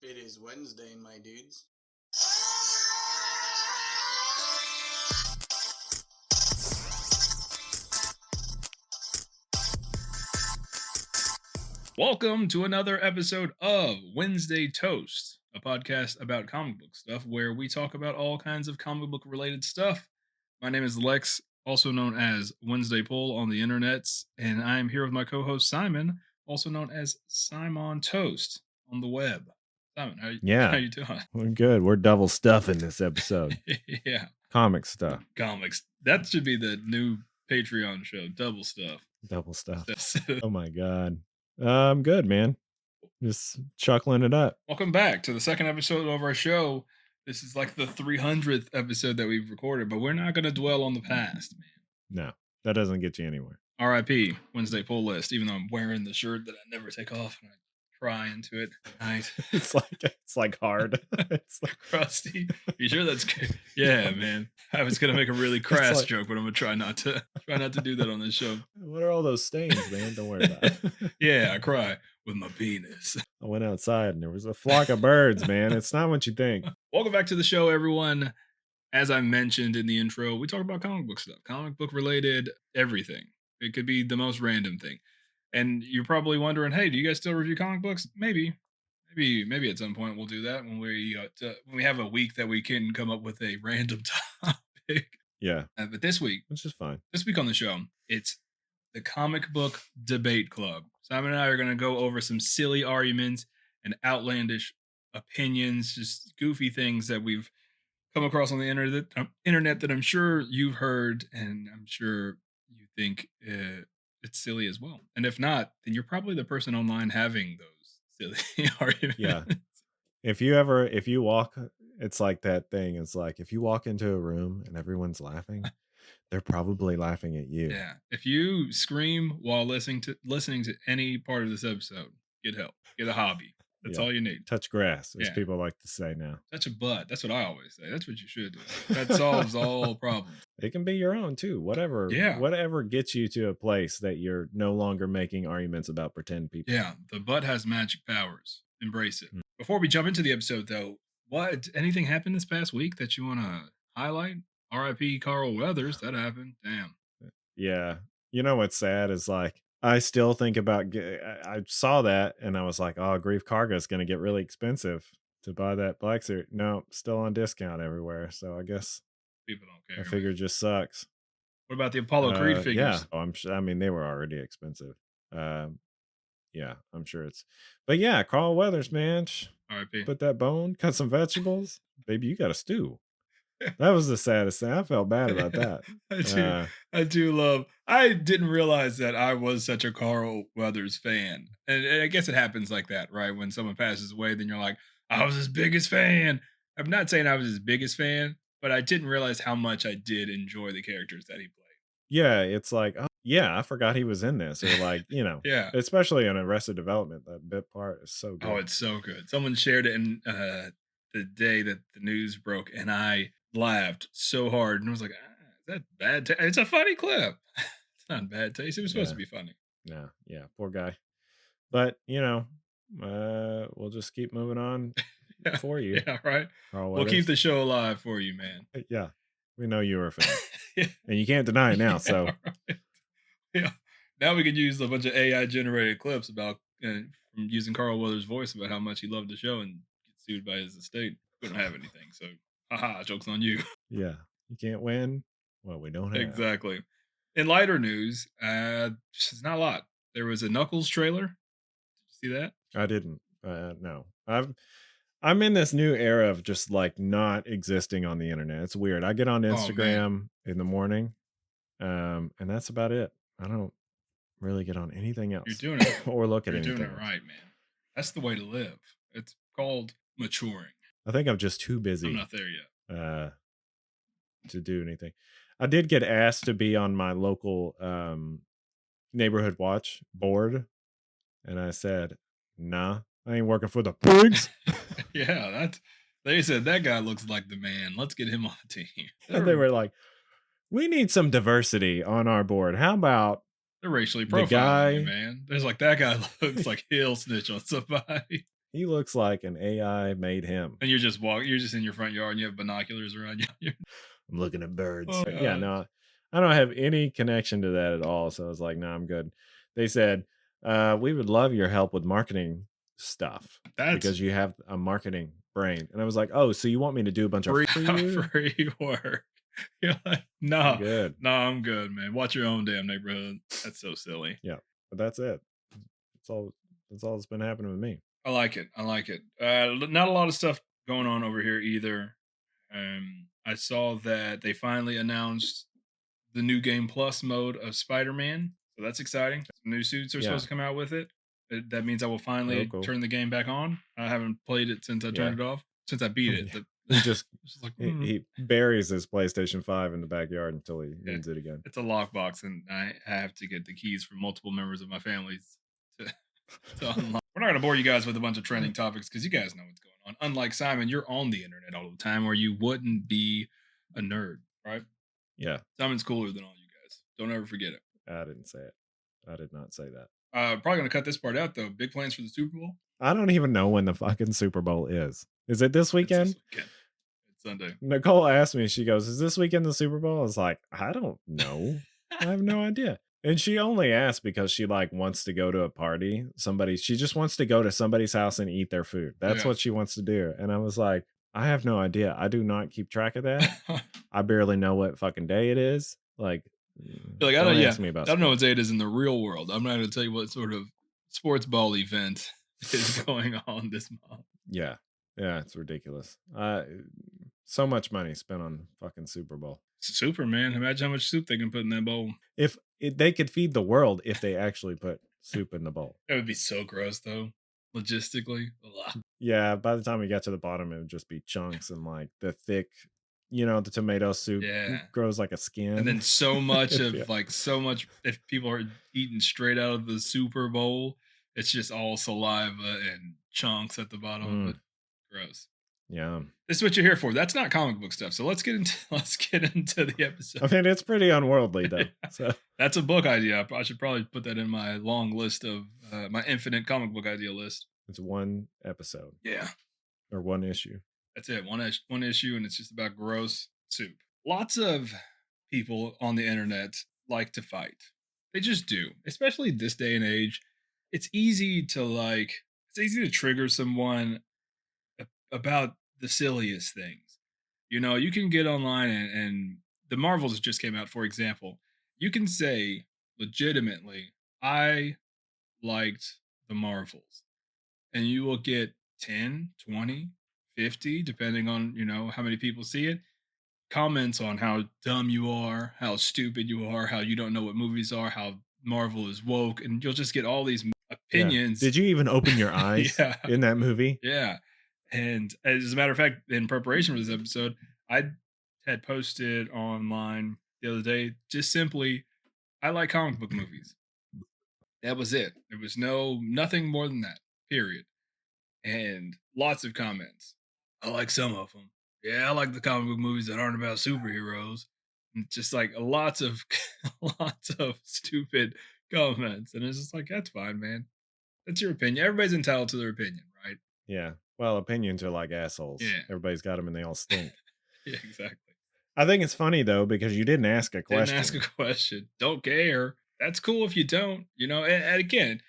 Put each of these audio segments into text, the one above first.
It is Wednesday, my dudes. Welcome to another episode of Wednesday Toast, a podcast about comic book stuff where we talk about all kinds of comic book related stuff. My name is Lex, also known as Wednesday Pull on the internets, and I am here with my co-host Simon, also known as Simon Toast on the web. Simon, how Yeah, you doing? we're good. We're double stuffing this episode. Yeah, Comic stuff, comics. That should be the new Patreon show, Double Stuff. double stuff. Oh my god. I'm good, man. Just chuckling it up. Welcome back to the second episode of our show. This is like the 300th episode that we've recorded, but we're not going to dwell on the past, man. No, that doesn't get you anywhere. R.I.P. Wednesday pull list, even though I'm wearing the shirt that I never take off and I cry into it at night. It's like hard. It's like crusty. You sure that's good? Yeah, man. I was gonna make a really crass joke, but I'm gonna try not to do that on this show. What are all those stains, man? Don't worry about it. Yeah, I cry with my penis. I went outside and there was a flock of birds, man. It's not what you think. Welcome back to the show, everyone. As I mentioned in the intro, we talk about comic book stuff, comic book related everything. It could be the most random thing. And you're probably wondering, hey, do you guys still review comic books? Maybe at some point we'll do that when we have a week that we can come up with a random topic. Yeah. But this week, which is fine. This week on the show, it's the Comic Book Debate Club. Simon and I are going to go over some silly arguments and outlandish opinions, just goofy things that we've come across on the internet that I'm sure you've heard, and I'm sure you think it's silly as well. And if not, then you're probably the person online having those silly arguments. Yeah. If you walk, it's like that thing. It's like if you walk into a room and everyone's laughing, they're probably laughing at you. Yeah. If you scream while listening to any part of this episode, get help. Get a hobby. That's all you need. Touch grass, as people like to say now. Touch a butt. That's what I always say. That's what you should do. That solves all problems. It can be your own too. Whatever. Yeah. Whatever gets you to a place that you're no longer making arguments about pretend people. Yeah. The butt has magic powers. Embrace it. Before we jump into the episode, though, anything happened this past week that you want to highlight? R.I.P. Carl Weathers. That happened. Damn. Yeah. You know what's sad is like, I still think about, I saw that and I was like, oh, Grief Cargo is going to get really expensive to buy that black suit. No, still on discount everywhere. So I guess people don't care. I figure it just sucks. What about the Apollo Creed figures? Yeah. I mean, they were already expensive. Yeah, I'm sure but yeah, Carl Weathers, man. R.I.P. Put that bone, cut some vegetables. Baby, you got a stew. That was the saddest thing. I felt bad about that. I do love. I didn't realize that I was such a Carl Weathers fan, and I guess it happens like that, right? When someone passes away, then you're like, I was his biggest fan. I'm not saying I was his biggest fan, but I didn't realize how much I did enjoy the characters that he played. Yeah, it's like, oh, yeah, I forgot he was in this, or like, yeah, especially in Arrested Development, that bit part is so good. Oh, it's so good. Someone shared it in the day that the news broke, and I laughed so hard, and I was like, is that bad taste? It's a funny clip. It's not bad taste. It was supposed to be funny. No, yeah, poor guy. But we'll just keep moving on for you. Yeah, right. We'll keep the show alive for you, man. Yeah, we know you were a fan, and you can't deny it now. So right. Yeah, now we can use a bunch of AI generated clips about from using Carl Weathers' voice about how much he loved the show and get sued by his estate. We don't have anything, so haha, joke's on you. Yeah, you can't win. Well, we don't have. Exactly. In lighter news, it's not a lot. There was a Knuckles trailer. Did you see that? I didn't. No, I'm in this new era of just like not existing on the internet. It's weird. I get on Instagram in the morning, and that's about it. I don't really get on anything else. You're doing it or look at anything. You're doing it right, man. That's the way to live. It's called maturing. I think I'm just too busy. I'm not there yet. To do anything. I did get asked to be on my local neighborhood watch board, and I said, "Nah, I ain't working for the pigs." Yeah, they said that guy looks like the man. Let's get him on the team. And they were like, "We need some diversity on our board. How about?" They're racially profiling, man. There's like that guy looks like he'll snitch on somebody. He looks like an AI made him. And you're just walking. You're just in your front yard, and you have binoculars around you. I'm looking at birds. Oh Yeah, gosh. no, I don't have any connection to that at all. So I was like, no, I'm good. They said, we would love your help with marketing stuff That's because you have a marketing brain. And I was like, oh, so you want me to do a bunch of free for you? free work. You're like, I'm no, good. no, I'm good, man. Watch your own damn neighborhood. That's so silly. Yeah, but that's it. That's all. That's all that's been happening with me. I like it. I like it. Not a lot of stuff going on over here either. I saw that they finally announced the new Game Plus mode of Spider-Man, so that's exciting. Some new suits are supposed Yeah. to come out with it. That means I will Oh, finally cool. turn the game back on. I haven't played it since I Yeah. turned it off. Since I beat it, Yeah. He just it's just like, he buries his PlayStation 5 in the backyard until he yeah, needs it again. it's a lockbox, and I have to get the keys from multiple members of my family to, to unlock. We're not going to bore you guys with a bunch of trending topics because you guys know what's going on. Unlike Simon, you're on the internet all the time, or you wouldn't be a nerd, right? Yeah, Simon's cooler than all you guys. Don't ever forget it. I didn't say it. I did not say that. Probably going to cut this part out though. Big plans for the Super Bowl. I don't even know when the fucking Super Bowl is. Is it this It's weekend? this weekend. It's Sunday. Nicole asked me, she goes, is this weekend the Super Bowl? I was like, I don't know. I have no idea. And she only asked because she like wants to go to a party. She just wants to go to somebody's house and eat their food. That's Yeah. what she wants to do. And I was like, I have no idea. I do not keep track of that. I barely know what fucking day it is. Like, You're like, don't ask me about I don't know sports. what day it is in the real world. I'm not going to tell you what sort of sports ball event is going on this month. Yeah. Yeah, it's ridiculous. So much money spent on fucking Super Bowl. Super, man. Imagine how much soup they can put in that bowl. If they could feed the world if they actually put soup in the bowl. That would be so gross, though. Logistically. Ugh. Yeah, by the time we got to the bottom, it would just be chunks and like the thick, the tomato soup Yeah. grows like a skin. And then so much of Yeah. if people are eating straight out of the Super Bowl, it's just all saliva and chunks at the bottom of it. Gross. Yeah. This is what you're here for. That's not comic book stuff. So let's get into the episode. I mean, it's pretty unworldly though. So That's a book idea. I should probably put that in my long list of my infinite comic book idea list. it's one episode Yeah, or one issue. that's it. One issue, and it's just about gross soup. Lots of people on the internet like to fight. They just do, especially this day and age. It's easy to trigger someone about the silliest things. You can get online and the Marvels just came out, for example. You can say legitimately, I liked the Marvels. And you will get 10, 20, 50, depending on, how many people see it, comments on how dumb you are, how stupid you are, how you don't know what movies are, how Marvel is woke, and you'll just get all these Yeah. opinions. Did you even open your eyes Yeah. in that movie? Yeah. And as a matter of fact, in preparation for this episode, I had posted online the other day just simply, I like comic book movies. That was it. There was nothing more than that, period. And lots of comments. I like some of them. Yeah, I like the comic book movies that aren't about superheroes. And just like lots of lots of stupid comments. And it's just like, that's fine, man. That's your opinion. Everybody's entitled to their opinion, right? Yeah. Well, opinions are like assholes. Yeah. Everybody's got them and they all stink. Yeah, exactly. I think it's funny though because you didn't ask a question. Didn't ask a question. Don't care. That's cool if you don't. And again,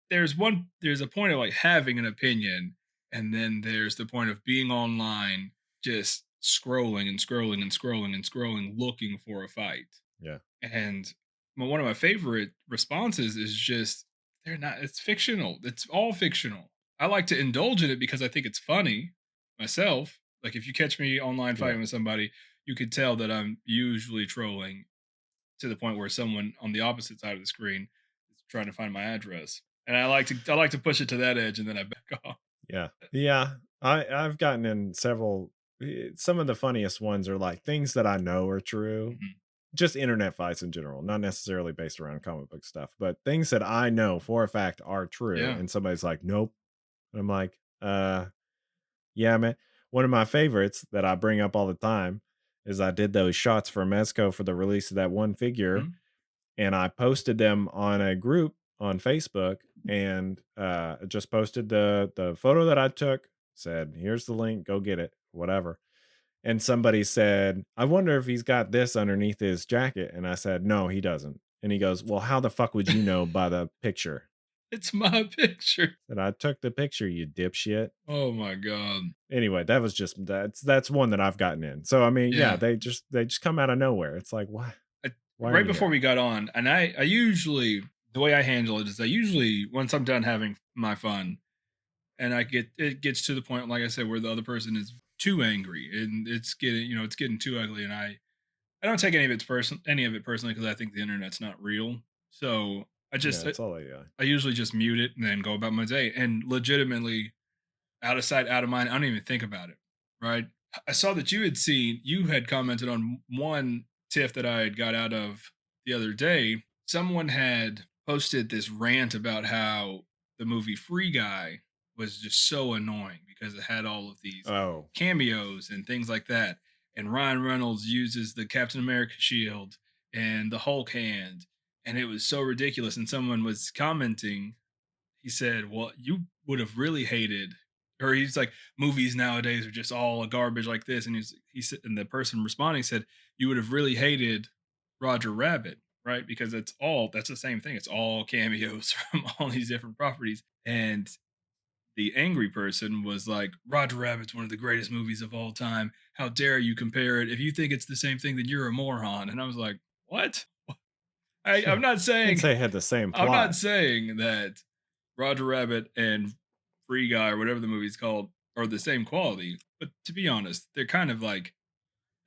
there's a point of like having an opinion, and then there's the point of being online, just scrolling and scrolling and scrolling and scrolling, looking for a fight. Yeah. And one of my favorite responses is just they're not. It's fictional. It's all fictional. I like to indulge in it because I think it's funny myself. Like if you catch me online fighting with somebody, you could tell that I'm usually trolling to the point where someone on the opposite side of the screen is trying to find my address. And I like to push it to that edge and then I back off. Yeah. Yeah. I've gotten in several some of the funniest ones are like things that I know are true. Mhm. Just internet fights in general, not necessarily based around comic book stuff, but things that I know for a fact are true. Yeah. And somebody's like, nope. And I'm like, yeah, man. One of my favorites that I bring up all the time is I did those shots for Mezco for the release of that one figure. Mhm. And I posted them on a group on Facebook and just posted the photo that I took, said, "Here's the link, go get it," whatever. And somebody said, "I wonder if he's got this underneath his jacket." And I said, "No, he doesn't." And he goes, "Well, how the fuck would you know by the picture?" It's my picture. And I took the picture, you dipshit. Oh my god. Anyway, that was just that's one that I've gotten in. So I mean, yeah, Yeah. they just come out of nowhere. It's like, I, why are right you before here? we got on, and I usually, the way I handle it is I usually, once I'm done having my fun, and it gets to the point, like I said, where the other person is too angry and it's getting, it's getting too ugly, and I don't take any of it personally because I think the internet's not real. So Yeah, it's all AI. I usually just mute it and then go about my day. And legitimately, out of sight, out of mind, I don't even think about it. Right. I saw that you had commented on one tiff that I had got out of the other day. Someone had posted this rant about how the movie Free Guy was just so annoying because it had all of these Oh, cameos and things like that. And Ryan Reynolds uses the Captain America shield and the Hulk hand. And it was so ridiculous. And someone was commenting, he said, "Well, you would have really hated," or he's like, "Movies nowadays are just all a garbage like this." And he said, and the person responding said, "You would have really hated Roger Rabbit, right? Because that's the same thing. It's all cameos from all these different properties." And the angry person was like, "Roger Rabbit's one of the greatest movies of all time. How dare you compare it? If you think it's the same thing, then you're a moron." And I was like, "What?" I'm not didn't saying say it had the same I'm not plot. saying that Roger Rabbit and Free Guy or whatever the movie's called are the same quality, but to be honest, they're kind of like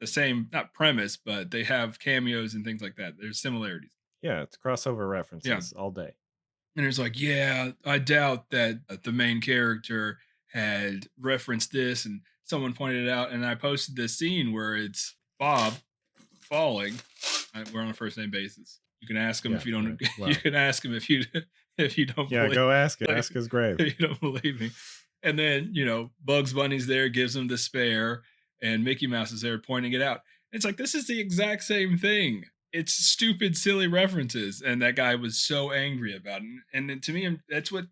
the same, not premise, but they have cameos and things like that. There's similarities. Yeah, it's crossover Yeah. references all day. And it's like, yeah, I doubt that the main character had referenced this, and someone pointed it out, and I posted this scene where it's Bob falling. We're on a first name basis. You can ask him Yeah, if you don't. right. You Well, can ask him if you don't yeah, believe. go ask it. Like, Ask his grave. if you don't believe me. And then Bugs Bunny's there, gives him the spare, and Mickey Mouse is there pointing it out. It's like this is the exact same thing. It's stupid, silly references, and that guy was so angry about it. And then to me, that's what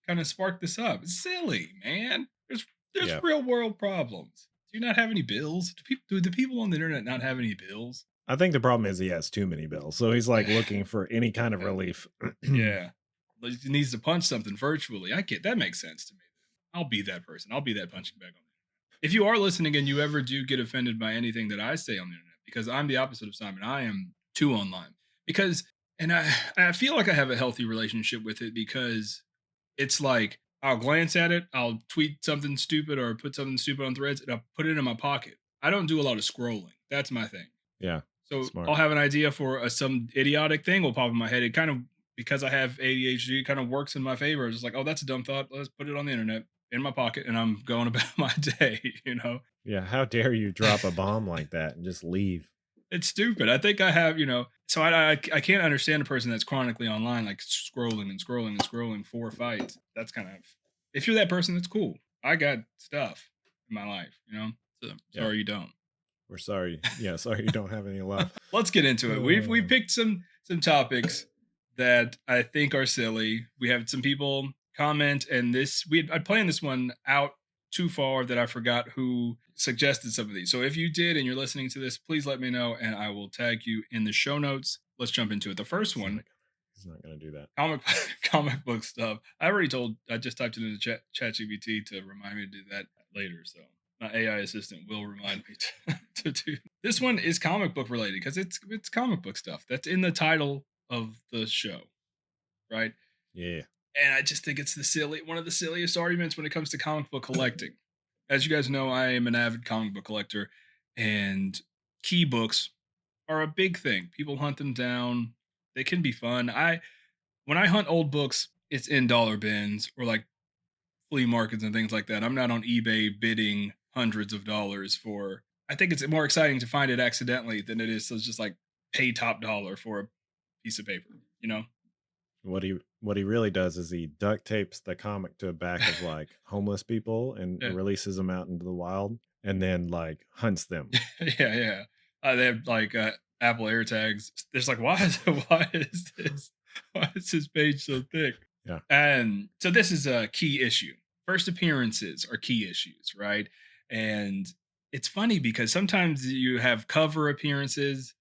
kind of sparked this up. It's silly, man. There's Yeah. real world problems. Do you not have any bills? Do the people on the internet not have any bills? I think the problem is he has too many bills. So he's like looking for any kind of relief. Yeah. Like, he needs to punch something virtually. I get that makes sense to me. I'll be that person. I'll be that punching bag on the internet. If you are listening and you ever do get offended by anything that I say on the internet, because I'm the opposite of Simon, I am too online. Because and I feel like I have a healthy relationship with it because it's like I'll glance at it, I'll tweet something stupid or put something stupid on threads, and I'll put it in my pocket. I don't do a lot of scrolling. That's my thing. Yeah. So Smart. I'll have an idea for some idiotic thing will pop in my head. It kind of because I have ADHD, kind of works in my favor. It's just like, oh, that's a dumb thought. Let's put it on the internet in my pocket, and I'm going about my day. Yeah. How dare you drop a bomb like that and just leave? It's stupid. I think I have, So I can't understand a person that's chronically online, like scrolling and scrolling and scrolling for fights. That's kind of if you're that person, that's cool. I got stuff in my life. So Yeah. sorry you don't. We're sorry. Yeah. Sorry you don't have any love. Let's get into it. We picked some topics that I think are silly. We have some people comment, and I planned this one out too far that I forgot who suggested some of these. So if you did and you're listening to this, please let me know, and I will tag you in the show notes. Let's jump into it. The first one, He's not going to do that. comic book stuff. I just typed it into chat GPT to remind me to do that later. So my AI assistant will remind me to do. This one is comic book related because it's comic book stuff. That's in the title of the show, right? Yeah. And I just think it's one of the silliest arguments when it comes to comic book collecting. As you guys know, I am an avid comic book collector, and key books are a big thing. People hunt them down. They can be fun. When I hunt old books, it's in dollar bins or like flea markets and things like that. I'm not on eBay bidding hundreds of dollars for. I think it's more exciting to find it accidentally than it is to just like pay top dollar for a piece of paper. What he really does is he duct tapes the comic to a back of like homeless people and Yeah. releases them out into the wild and then like hunts them. Yeah. They have like Apple AirTags. There's like, why is this? Why is this page so thick? Yeah. And so this is a key issue. First appearances are key issues, right? And it's funny because sometimes you have cover appearances,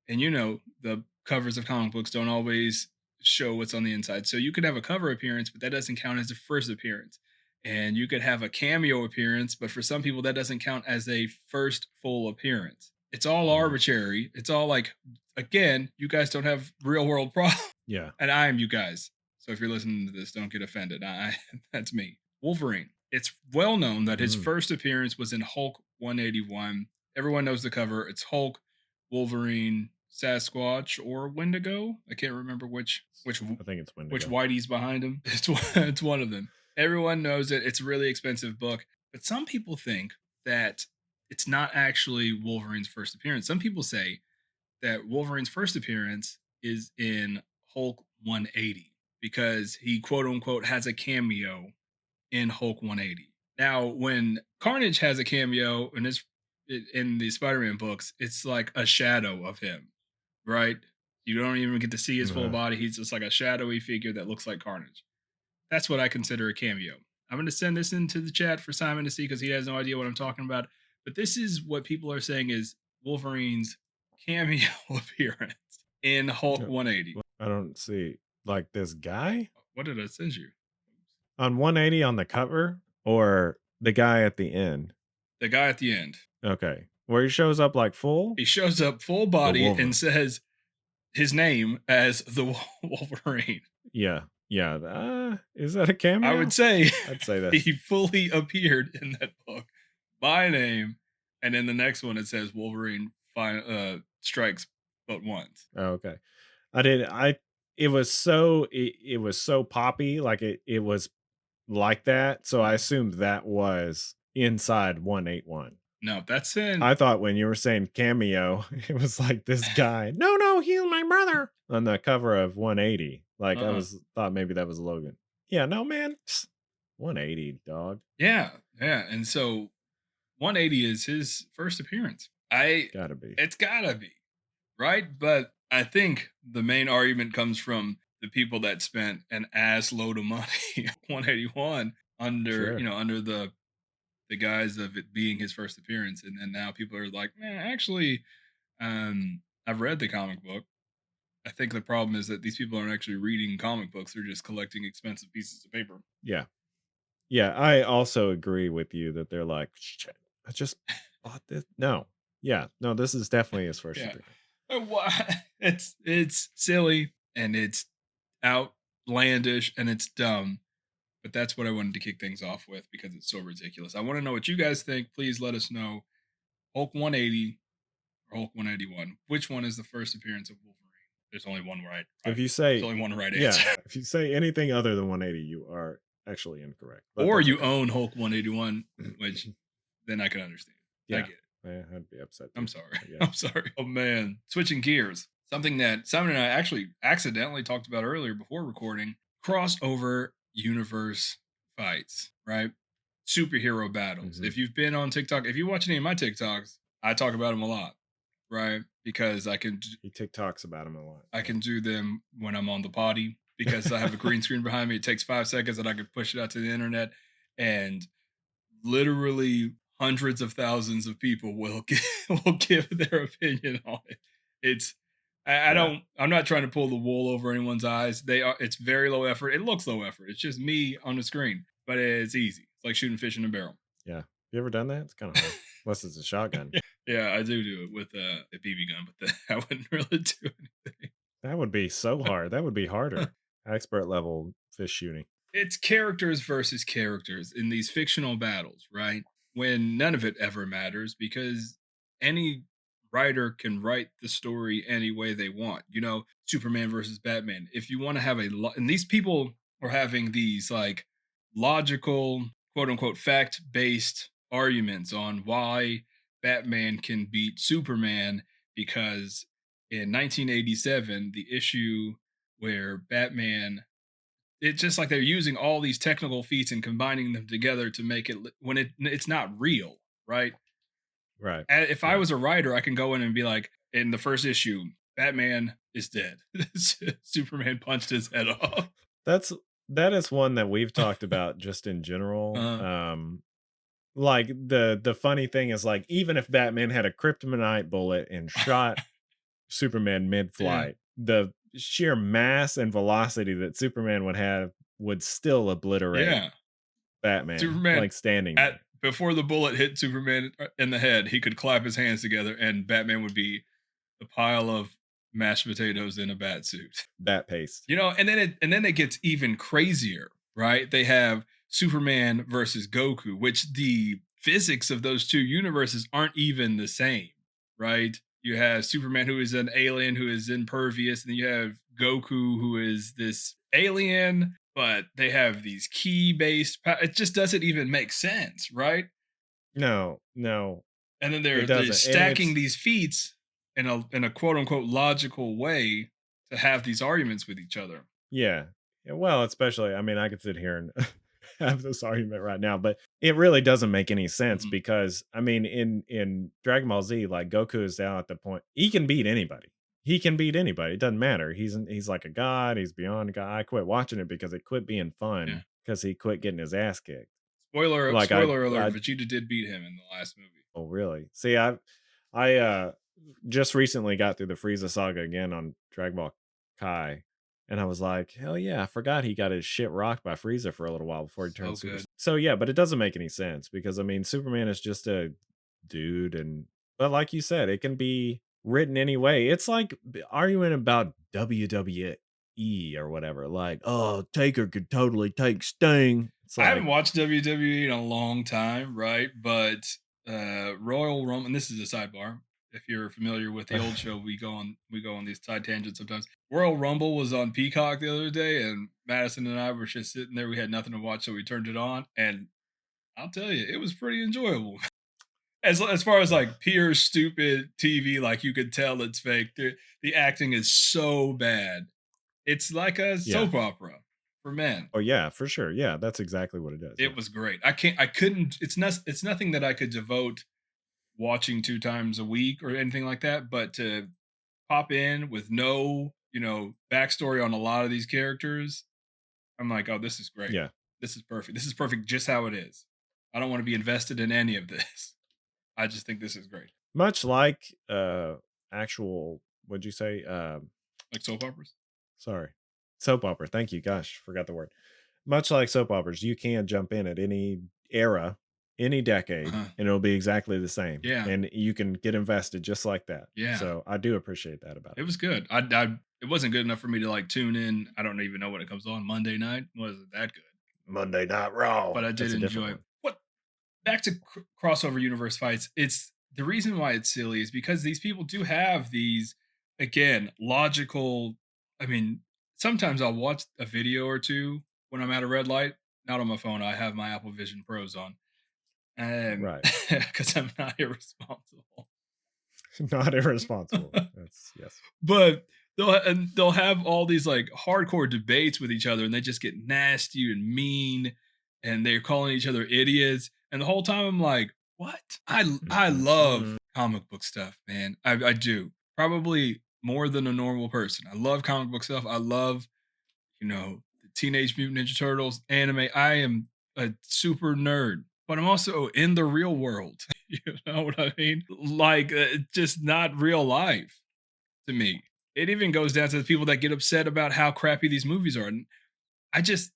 and the covers of comic books don't always show what's on the inside. So you could have a cover appearance, but that doesn't count as a first appearance. And you could have a cameo appearance, but for some people that doesn't count as a first full appearance. It's all Mhm. arbitrary. It's all like, again, you guys don't have real world problems, Yeah. and I am you guys. So if you're listening to this, don't get offended. That's me. Wolverine. It's well known that his Mm. first appearance was in Hulk 181. Everyone knows the cover. It's Hulk, Wolverine, Sasquatch, or Wendigo. I can't remember which I think it's which Wendigo. Whitey's behind him. It's one of them. Everyone knows it. It's a really expensive book, but some people think that it's not actually Wolverine's first appearance. Some people say that Wolverine's first appearance is in Hulk 180 because he quote unquote has a cameo in Hulk 180. Now, when Carnage has a cameo in the Spider-Man books, it's like a shadow of him, right? You don't even get to see his full Uh-huh. body. He's just like a shadowy figure that looks like Carnage. That's what I consider a cameo. I'm going to send this into the chat for Simon to see because he has no idea what I'm talking about. But this is what people are saying is Wolverine's cameo appearance in Hulk Yeah. 180. I don't see like this guy What did I send you? on 180 on the cover or the guy at the end. The guy at the end. Okay. Where he shows up like full? He shows up full The body Wolverine. and says his name as the Wolverine. Yeah. Yeah. Is that a cameo? I would say I'd say that. he fully appeared in that book by name. And in the next one, it says Wolverine strikes but once. Oh, okay. It was so poppy, like it was like that. So I assumed that was inside 181. No, that's in. I thought when you were saying cameo, it was like this guy. No, he's my brother on the cover of 180. Like I thought maybe that was Logan. Yeah, no man, 180 dog. Yeah. And so 180 is his first appearance. Gotta be. It's gotta be, right? But I think the main argument comes from the people that spent an ass load of money on 181 under, Sure. under the guise of it being his first appearance. And then now people are like, man, actually, I've read the comic book. I think the problem is that these people aren't actually reading comic books. They're just collecting expensive pieces of paper. Yeah. Yeah, I also agree with you that they're like, shit, I just bought this. No. Yeah. No, this is definitely his first Yeah. appearance. It's silly and it's outlandish and it's dumb. But that's what I wanted to kick things off with because it's so ridiculous. I want to know what you guys think. Please let us know. Hulk 180 or Hulk 181. Which one is the first appearance of Wolverine? There's only one right. If you say, There's only one right yeah, answer. if you say anything other than 180, you are actually incorrect. But Or that's you okay. own Hulk 181, which then I can understand. I Yeah. get it. I'd be upset. I'm too. sorry. Yeah. I'm sorry. Oh man. Switching gears. Something that Simon and I actually accidentally talked about earlier before recording. Crossover universe fights, right? Superhero battles. Mhm. If you've been on TikTok, if you watch any of my TikToks, I talk about them a lot, right? Because He TikToks about him a lot. I can do them when I'm on the potty because I have a green screen behind me. It takes 5 seconds and I can push it out to the internet, and literally hundreds of thousands of people will give their opinion on it. It's I'm not trying to pull the wool over anyone's eyes. It's very low effort. It looks low effort. It's just me on the screen, but it's easy. It's like shooting fish in a barrel. Yeah. You ever done that? It's kind of hard. Unless it's a shotgun. Yeah, I do it with a BB gun, but I wouldn't really do anything. That would be so hard. That would be harder. Expert level fish shooting. It's characters versus characters in these fictional battles, right? When none of it ever matters because any writer can write the story any way they want. Superman versus Batman. If you want to have and these people are having these like logical, quote unquote, fact based arguments on why Batman can beat Superman because in 1987, the issue where Batman, it's just like they're using all these technical feats and combining them together to make it when it's not real, right? Right. If I Yeah. was a writer, I can go in and be like, in the first issue, Batman is dead. Superman punched his head off. That's that is one that we've talked about just in general. Uh, Like the funny thing is like even if Batman had a kryptonite bullet and shot Superman yeah, mid-flight, the sheer mass and velocity that Superman would have would still obliterate yeah. Batman, Superman like, standing at there. before the bullet hit Superman in the head, he could clap his hands together, and Batman would be a pile of mashed potatoes in a bat suit. Bat paste. You know, and then it gets even crazier, right? They have Superman versus Goku, which the physics of those two universes aren't even the same, right? You have Superman who is an alien who is impervious, and then you have Goku who is this alien, but they have these key based. It just doesn't even make sense, right? No, no, And then it they're doesn't, and stacking it's these feats in a quote unquote logical way to have these arguments with each other. yeah. Yeah, well, especially I mean, I could sit here and have this argument right now, but it really doesn't make any sense Mhm. because I mean, in Dragon Ball Z, like Goku is now at the point he can beat anybody. He can beat anybody. It doesn't matter. He's like a god. He's beyond a god. I quit watching it because it quit being Yeah. fun because he quit getting his ass kicked. Spoiler Like spoiler alert, I Vegeta did beat him in the last movie. oh really? See, I just recently got through the Frieza saga again on Dragon Ball Kai, and I was like, hell yeah, I forgot he got his shit rocked by Frieza for a little while before he turned So Super. good. So yeah, but it doesn't make any sense because I mean, Superman is just a dude, and but like you said, it can be written any way. It's like arguing about WWE or whatever. Like, oh, Taker could totally take Sting. It's I haven't like, watched WWE in a long time, right? But Royal Rumble, and this is a sidebar. If you're familiar with the old show, we go on these side tangents sometimes. Royal Rumble was on Peacock the other day, and Madison and I were just sitting there. We had nothing to watch, so we turned it on, and I'll tell you, it was pretty enjoyable. As far as like pure stupid TV, like you could tell it's fake. The acting is so bad. It's like a yeah. soap opera for men. Oh yeah, for sure. Yeah, that's exactly what it is. Yeah. It was great. I couldn't it's nothing that I could devote watching 2 times a week or anything like that, but to pop in with no, backstory on a lot of these characters, I'm like, "Oh, this is great. Yeah. This is perfect. This is perfect just how it is. I don't wanna be invested in any of this. I just think this is great." Much like actual what'd you say? Like soap operas? Sorry. Soap opera. Thank you. Gosh, forgot the word. Much like soap operas, you can jump in at any era, any decade, Uh-huh. and it'll be exactly the same. Yeah. And you can get invested just like that. Yeah. So I do appreciate that about It it. was good. I it wasn't good enough for me to, like, tune in. I don't even know when it comes on, Monday night? Wasn't that good. Monday Night Raw. But I did That's a different enjoy it. one. What back to crossover universe fights. It's the reason why it's silly is because these people do have these again logical. I mean, sometimes I'll watch a video or two when I'm at a red light. Not on my phone. I have my Apple Vision Pros on, and Right. because I'm not irresponsible. Not irresponsible. That's yes. But they'll have all these like hardcore debates with each other, and they just get nasty and mean, and they're calling each other idiots. And the whole time I'm like, what? I love comic book stuff, man. I do probably more than a normal person. I love comic book stuff. I love the Teenage Mutant Ninja Turtles anime. I am a super nerd, but I'm also in the real world. You know what I mean? Like just not real life to me. It even goes down to the people that get upset about how crappy these movies are. And I just,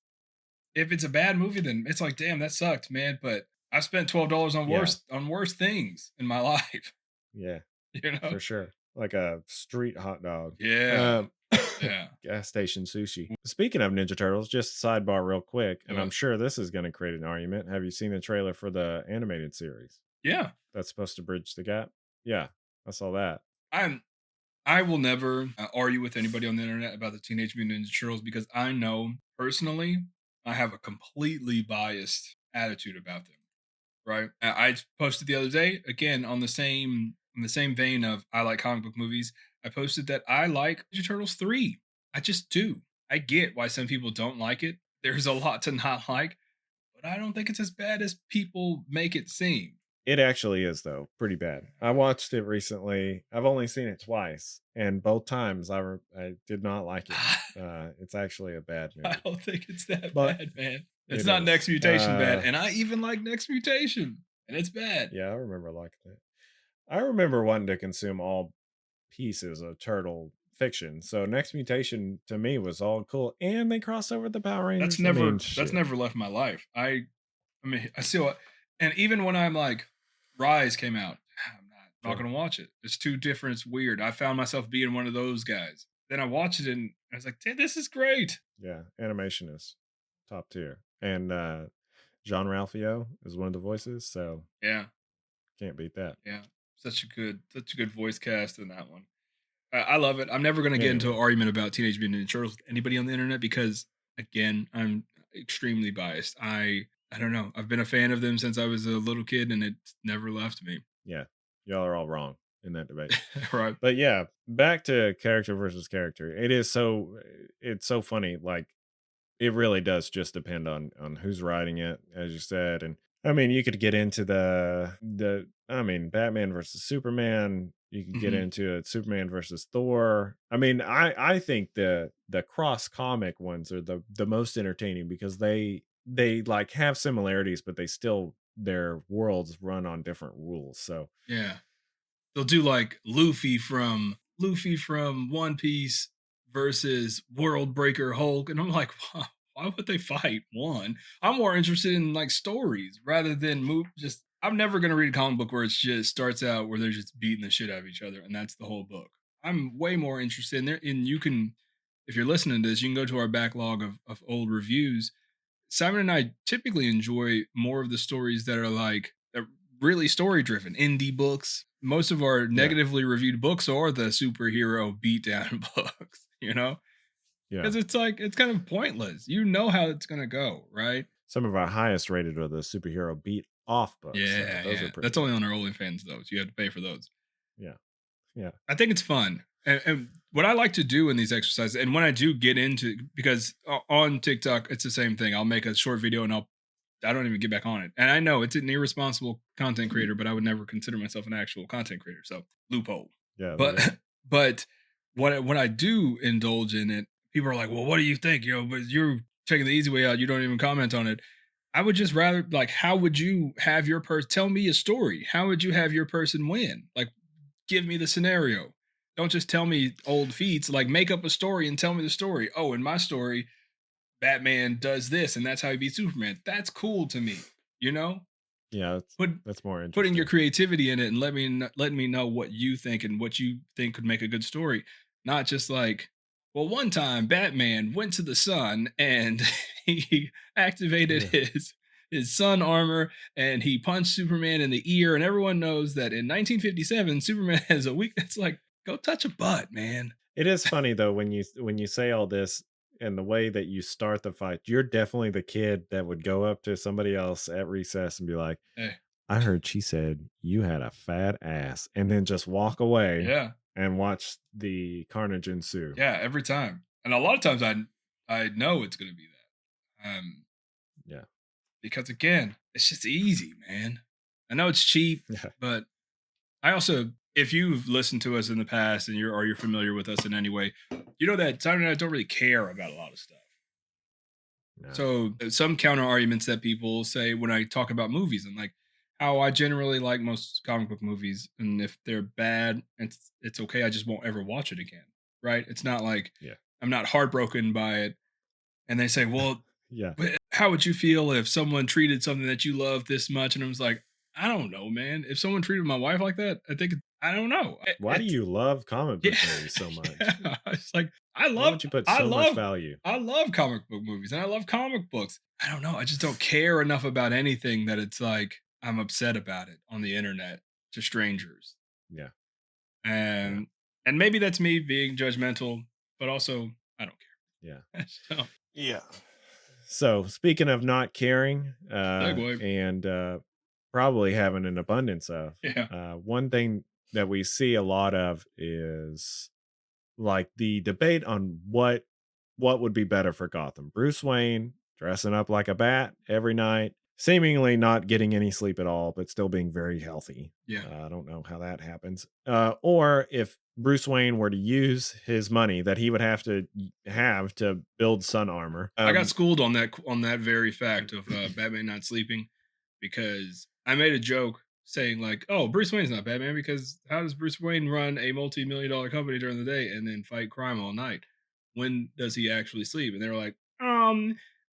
if it's a bad movie, then it's like, damn, that sucked, man. But I spent $12 on Yeah. worse things in my life. Yeah. You know? For sure. Like a street hot dog. Yeah. Yeah. Gas station sushi. Speaking of Ninja Turtles, just sidebar real quick, and I'm What? sure this is going to create an argument. Have you seen the trailer for the animated series Yeah. that's supposed to bridge the gap? Yeah, I saw that. I'm I will never argue with anybody on the internet about the Teenage Mutant Ninja Turtles because I know personally I have a completely biased attitude about them. Right? I posted the other day again on the same vein of I like comic book movies. I posted that I like Ninja Turtles 3. I just do. I get why some people don't like it. There's a lot to not like, but I don't think it's as bad as people make it seem. It actually is though, pretty bad. I watched it recently. I've only seen it twice, and both times I did not like it. It's actually a bad I movie, don't think it's that but bad, man. It's it not Next is. Mutation bad, and I even like Next Mutation, and it's bad. Yeah, I remember liking it. I remember wanting to consume all pieces of turtle fiction. So Next Mutation to me was all cool, and they cross over the Power Rangers. I mean, That's shit. never left my life. I mean, I still, and even when I'm like, Rise came out, I'm not Sure. gonna watch it. It's too different. It's weird. I found myself being one of those guys. Then I watched it and I was like, "Damn, this is great." Yeah, animation is top tier, and John Ralphio is one of the voices, so Yeah, can't beat that. yeah. Such a good voice cast in that one. I love it. I'm never gonna get into Anyway, an argument about Teenage Mutant Ninja Turtles with anybody on the internet because, again, I'm extremely biased. I don't know. I've been a fan of them since I was a little kid, and it's never left me. yeah, y'all are all wrong in that debate. Right? But yeah, back to character versus character. It's so funny. Like it really does just depend on who's writing it, as you said. And I mean, you could get into the I mean, Batman versus Superman. You could get Hmm. into it, Superman versus Thor. I mean, I think the cross comic ones are the most entertaining because they like have similarities, but they still their worlds run on different rules. So Yeah. They'll do like Luffy from One Piece versus World Breaker Hulk, and I'm like, why would they fight? One, I'm more interested in like stories rather than move. Just I'm never gonna read a comic book where it's just starts out where they're just beating the shit out of each other, and that's the whole book. I'm way more interested in there. And you can, if you're listening to this, you can go to our backlog of old reviews. Simon and I typically enjoy more of the stories that are like really story driven indie books. Most of our yeah, negatively reviewed books are the superhero beatdown books, yeah. because it's like it's kind of pointless. You know how it's gonna go, right? Some of our highest rated are the superhero beat off books, so Yeah, those are yeah. pretty That's good. only on our OnlyFans though, so you have to pay for those. Yeah, yeah, I think it's fun. And what I like to do in these exercises, and when I do get into, because on TikTok, it's the same thing. I'll make a short video and I don't even get back on it. And I know it's an irresponsible content creator, but I would never consider myself an actual content creator. So loophole. yeah. There you go. But but when I do indulge in it, people are like, "Well, what do you think?" But you're taking the easy way out. You don't even comment on it. I would just rather like, how would you have your person tell me a story? How would you have your person win? Like, give me the scenario. Don't just tell me old feats. Like, make up a story and tell me the story. Oh, in my story, Batman does this, and that's how he beats Superman. That's cool to me. You know, Yeah, put that's more putting your interesting. creativity in it and letting me know what you think and what you think could make a good story. Not just like, well, one time Batman went to the sun and he activated Yeah, his sun armor and he punched Superman in the ear, and everyone knows that in 1957 Superman has a weak. It's like, go touch a butt, man. it is funny though when you say all this and the way that you start the fight. You're definitely the kid that would go up to somebody else at recess and be like, Hey, "I heard she said you had a fat ass," and then just walk away yeah, and watch the carnage ensue. yeah, every time, and a lot of times I know it's gonna be that. Yeah, Because again, it's just easy, man. I know it's cheap, yeah, but I also, if you've listened to us in the past and you're familiar with us in any way, you know that Simon and I don't really care about a lot of stuff. no, So some counter arguments that people say when I talk about movies and like how I generally like most comic book movies, and if they're bad, it's okay. I just won't ever watch it again. Right? It's not like yeah, I'm not heartbroken by it. And they say, well, yeah. but how would you feel if someone treated something that you love this much? And I was like, I don't know, man. If someone treated my wife like that, I don't know. Why do you love comic Yeah, book movies so much? yeah. It's like Why would you put so much value? I love comic book movies and I love comic books. I don't know. I just don't care enough about anything that it's like I'm upset about it on the internet to strangers. Yeah, yeah, And maybe that's me being judgmental, but also I don't yeah. care. So Yeah. So speaking of not caring, segue. and probably having an abundance of, Yeah. one thing that we see a lot of is like the debate on what would be better for Gotham. Bruce Wayne dressing up like a bat every night, seemingly not getting any sleep at all, but still being very healthy. Yeah. I don't know how that happens. Or if Bruce Wayne were to use his money that he would have to build sun armor. I got schooled on that very fact of Batman not sleeping, because I made a joke saying like, "Oh, Bruce Wayne's not Batman because how does Bruce Wayne run a multi-million-dollar company during the day and then fight crime all night? When does he actually sleep?" And they were like,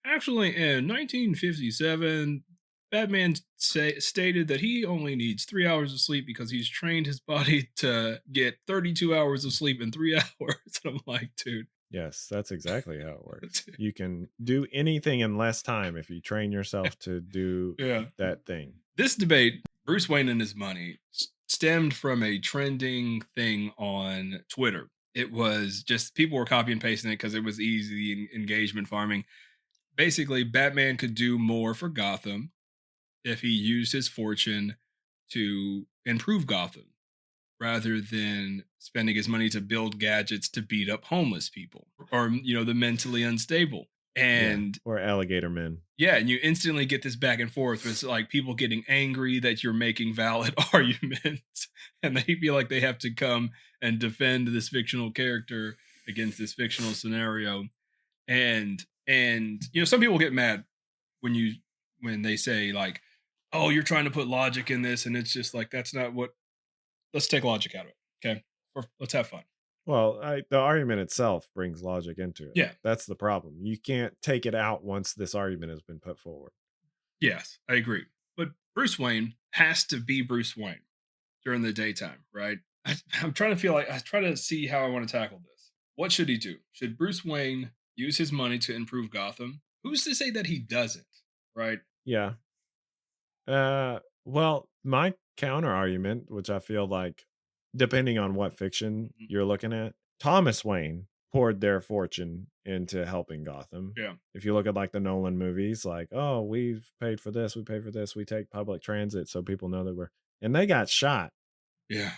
actually in 1957, Batman stated that he only needs 3 hours of sleep because he's trained his body to get 32 hours of sleep in 3 hours." And I'm like, dude. Yes, that's exactly how it works. You can do anything in less time if you train yourself to do Yeah. that thing. This debate, Bruce Wayne and his money, stemmed from a trending thing on Twitter. It was just people were copy and pasting it because it was easy engagement farming. Basically, Batman could do more for Gotham if he used his fortune to improve Gotham rather than spending his money to build gadgets to beat up homeless people or, the mentally unstable. And or alligator men. yeah, and you instantly get this back and forth with like people getting angry that you're making valid arguments, and they feel like they have to come and defend this fictional character against this fictional scenario. And some people get mad when they say like, "Oh, you're trying to put logic in this," and it's just like that's not what. Let's take logic out of it, okay? Let's have fun. Well, the argument itself brings logic into it. Yeah. That's the problem. You can't take it out once this argument has been put forward. Yes, I agree. But Bruce Wayne has to be Bruce Wayne during the daytime, right? I'm trying to I try to see how I want to tackle this. What should he do? Should Bruce Wayne use his money to improve Gotham? Who's to say that he doesn't, right? Yeah. Well, my counter argument, which I feel like, depending on what fiction you're looking at, Thomas Wayne poured their fortune into helping Gotham. Yeah. If you look at like the Nolan movies, like, oh, we've paid for this, we take public transit so people know that and they got shot. Yeah.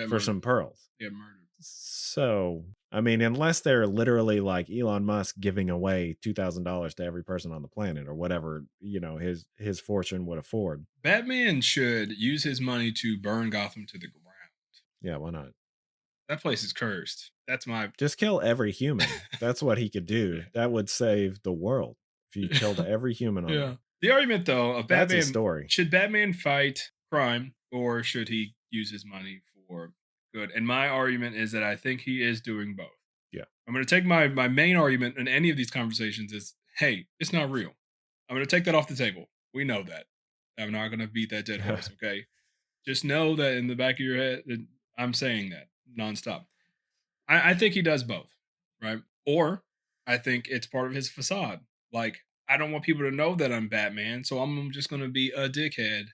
For some pearls. Yeah, murdered. So, I mean, unless they're literally like Elon Musk giving away $2,000 to every person on the planet or whatever, his fortune would afford. Batman should use his money to burn Gotham to the ground. Yeah, why not? That place is cursed. That's my Just kill every human. That's what he could do. That would save the world if you killed every human on it. The argument though of Batman, that's a story. Should Batman fight crime or should he use his money for good? And my argument is that I think he is doing both. Yeah. I'm going to take my main argument in any of these conversations is, hey, it's not real. I'm going to take that off the table. We know that. I'm not going to beat that dead horse, okay? Just know that in the back of your head that I'm saying that nonstop. I think he does both, right? Or I think it's part of his facade. Like, I don't want people to know that I'm Batman, so I'm just going to be a dickhead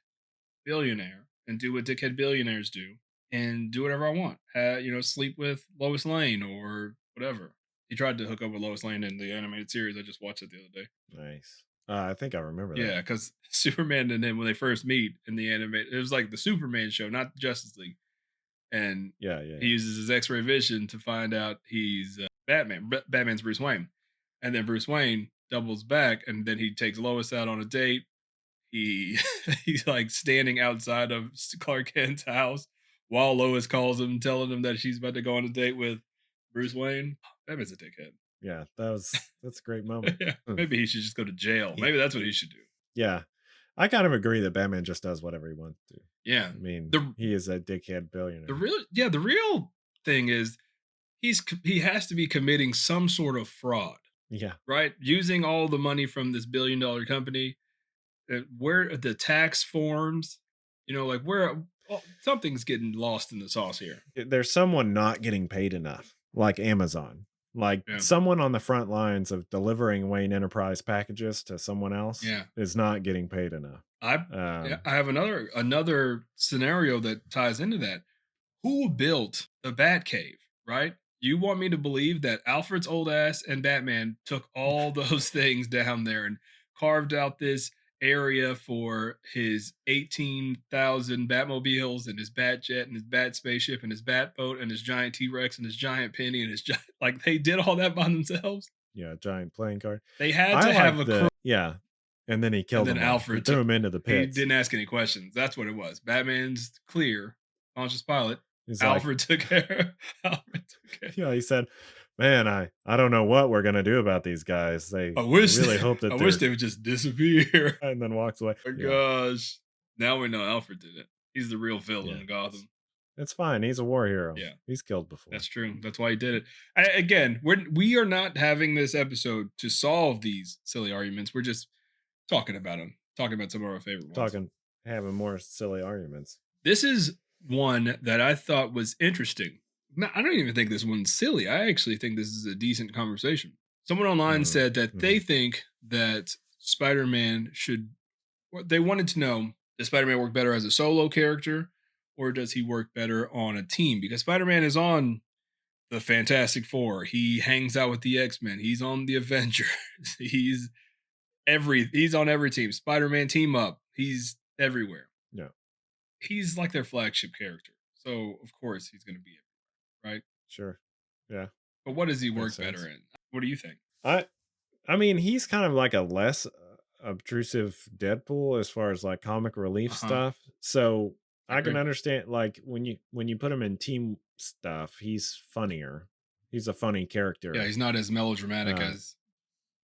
billionaire and do what dickhead billionaires do and do whatever I want. Sleep with Lois Lane or whatever. He tried to hook up with Lois Lane in the animated series. I just watched it the other day. Nice. I think I remember that. Yeah, because Superman and him, when they first meet in the animated, it was like the Superman show, not the Justice League. And he uses his X-ray vision to find out he's Batman. Batman's Bruce Wayne. And then Bruce Wayne doubles back and then he takes Lois out on a date. He's like standing outside of Clark Kent's house while Lois calls him, telling him that she's about to go on a date with Bruce Wayne. Batman's a dickhead. Yeah, that's a great moment. Yeah, maybe he should just go to jail. Maybe that's what he should do. Yeah. I kind of agree that Batman just does whatever he wants to. Yeah. I mean, he is a dickhead billionaire. The real thing is he has to be committing some sort of fraud. Yeah. Right? Using all the money from this billion-dollar company, where the tax forms, where something's getting lost in the sauce here. There's someone not getting paid enough, like Amazon. Like someone on the front lines of delivering Wayne Enterprise packages to someone else is not getting paid enough. I have another scenario that ties into that. Who built the Batcave, right? You want me to believe that Alfred's old ass and Batman took all those things down there and carved out this area for his 18,000 Batmobiles and his Batjet and his Bat spaceship and his Batboat and his giant T-Rex and his giant penny and his like they did all that by themselves. Yeah, giant playing card. They had to have a crew. Yeah. And then he And killed then them all. He Alfred threw took. them into the He pits. didn't ask any questions. That's what it was. Batman's clear, conscious pilot. He's like, Alfred took care. Alfred took care. yeah, he said, "Man, I don't know what we're gonna do about these guys. I I wish. really hope I that wish they're." they would just disappear. And then walks away. Oh my Yeah, gosh! Now we know Alfred did it. He's the real villain yeah. in Gotham. It's fine. He's a war hero. Yeah. He's killed before. That's true. That's why he did it. Again, we are not having this episode to solve these silly arguments. We're just talking about them, talking about some of our favorite ones. Having more silly arguments. This is one that I thought was interesting. No, I don't even think this one's silly. I actually think this is a decent conversation. Someone online said that they think that Spider-Man should. They wanted to know: does Spider-Man work better as a solo character, or does he work better on a team? Because Spider-Man is on the Fantastic Four. He hangs out with the X-Men. He's on the Avengers. He's on every team. Spider-Man team up. He's everywhere. Yeah. He's like their flagship character. So of course he's gonna be everywhere, right? Sure. Yeah. But what does he Makes work better sense. in? What do you think? I mean, he's kind of like a less obtrusive Deadpool as far as like comic relief stuff. So I can agree. understand like when you put him in team stuff, he's funnier. He's a funny character. Yeah, he's not as melodramatic as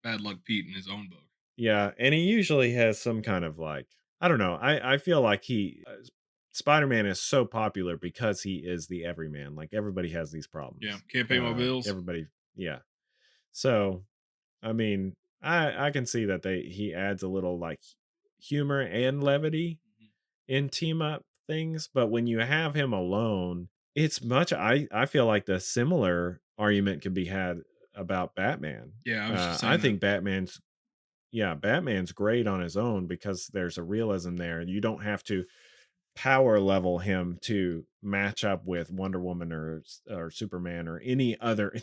Bad Luck Pete in his own book. Yeah, and he usually has some kind of like I don't know. I feel like Spider-Man is so popular because he is the everyman. Like everybody has these problems. Yeah, can't pay my bills. Everybody, yeah. So, I mean, I can see that he adds a little like humor and levity in team up things, but when you have him alone, it's much. I feel like the similar argument could be had about Batman. Yeah, I was just saying I that. think Batman's great on his own because there's a realism there. You don't have to power level him to match up with Wonder Woman or Superman or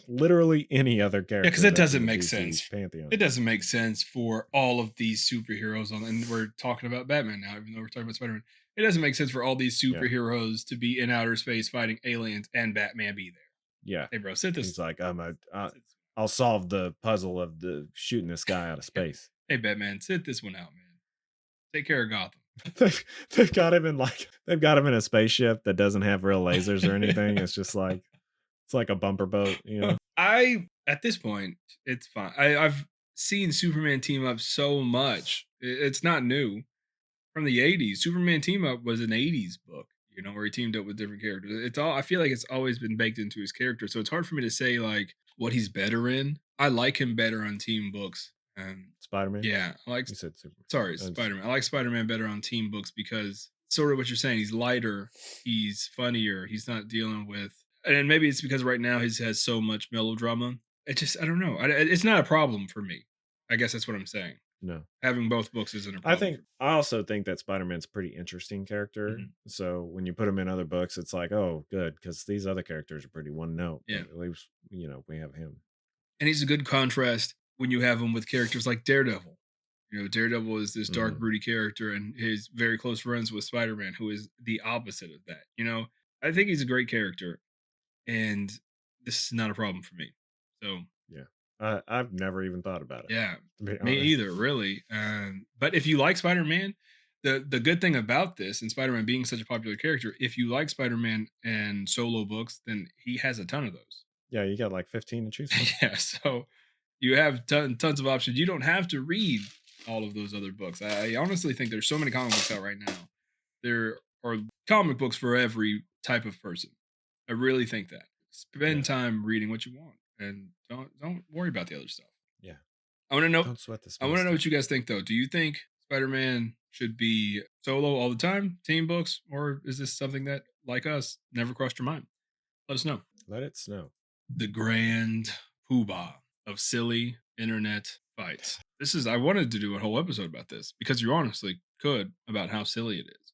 literally any other character. Yeah, because it that's in doesn't the make DC sense. pantheon. It doesn't make sense for all of these superheroes and we're talking about Batman now, even though we're talking about Spider-Man. It doesn't make sense for all these superheroes to be in outer space fighting aliens and Batman be there. Yeah. Hey, bro, sit this. He's like, I'll solve the puzzle of shooting this guy out of space. Hey, Batman, sit this one out, man. Take care of Gotham. They've got him in a spaceship that doesn't have real lasers or anything. It's just like it's like a bumper boat, you know. At this point, it's fine. I've seen Superman team up so much. It's not new. From the 80s, Superman team up was an 80s book, where he teamed up with different characters. I feel like it's always been baked into his character. So it's hard for me to say like what he's better in. I like him better on team books. Spider-Man? Yeah, I like. You said Superman. Sorry, Spider-Man. I like Spider-Man better on team books because sort of what you're saying. He's lighter. He's funnier. He's not dealing with. And maybe it's because right now he has so much melodrama. I don't know. It's not a problem for me. I guess that's what I'm saying. No, having both books isn't a problem. I also think that Spider-Man's a pretty interesting character. So when you put him in other books, it's like, oh, good, because these other characters are pretty one note. Yeah, at least we have him, and he's a good contrast when you have him with characters like Daredevil. Daredevil is this dark, broody character, and he's very close friends with Spider-Man, who is the opposite of that. I think he's a great character, and this is not a problem for me. So yeah, I've never even thought about it. Yeah, me either, really. But if you like Spider-Man, the good thing about this and Spider-Man being such a popular character, if you like Spider-Man and solo books, then he has a ton of those. Yeah, you got like 15 to choose from. Yeah, so you have tons of options. You don't have to read all of those other books. I honestly think there's so many comic books out right now. There are comic books for every type of person. I really think that. Spend time reading what you want, and don't worry about the other stuff. Yeah, I want to know. Don't sweat the. I want to know what you guys think, though. Do you think Spider-Man should be solo all the time, team books, or is this something that, like us, never crossed your mind? Let us know. Let it snow. The grand poobah of silly internet fights. I wanted to do a whole episode about this because you honestly could about how silly it is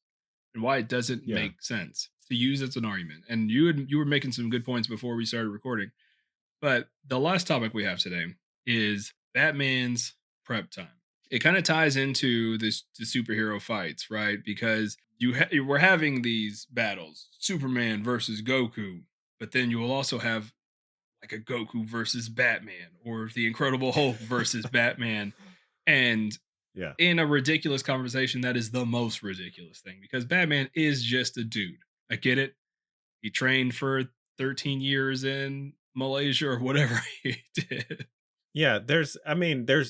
and why it doesn't make sense to use as an argument. And you were making some good points before we started recording. But the last topic we have today is Batman's prep time. It kind of ties into the superhero fights, right? Because we're having these battles, Superman versus Goku, but then you will also have like a Goku versus Batman or the Incredible Hulk versus Batman. And Yeah. in a ridiculous conversation, that is the most ridiculous thing because Batman is just a dude. I get it. He trained for 13 years in Malaysia or whatever he did. Yeah, there's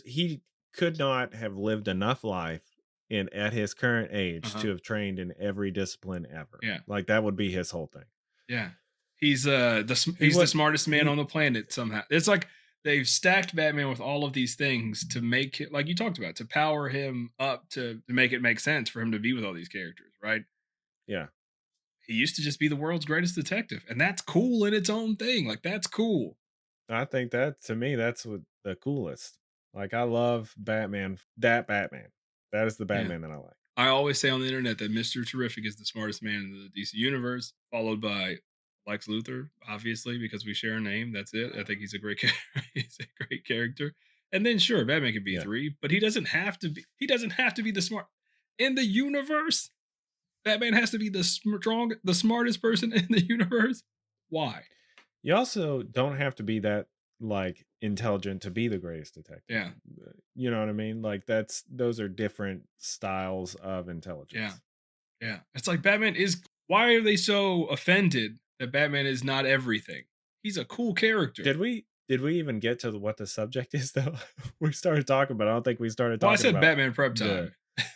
he could not have lived enough life in at his current age Uh-huh. to have trained in every discipline ever. Yeah. Like, that would be his whole thing. Yeah. He He's the would smartest man he on the planet somehow. It's like they've stacked Batman with all of these things to make it like you talked about, to power him up to make it make sense for him to be with all these characters, right? Yeah. He used to just be the world's greatest detective, and that's cool in its own thing. Like that's cool. I think that to me, that's what the coolest. Like, I love Batman. That Batman. That is the Yeah. Batman that I like. I always say on the internet that Mr. Terrific is the smartest man in the DC universe, followed by Lex Luthor, obviously, because we share a name. That's it. I think he's a he's a great character. And then sure, Batman can be Yeah. three, but he doesn't have to be the smart in the universe. Batman has to be the smartest person in the universe. Why? You also don't have to be that, like, intelligent to be the greatest detective. Yeah. You know what I mean? Like, those are different styles of Yeah. intelligence. Yeah. It's like Batman is why are they so offended that Batman is not everything? He's a cool character. Did we even get to what the subject is though? We started talking, but I don't think we started Well, I talking said about Batman prep the time.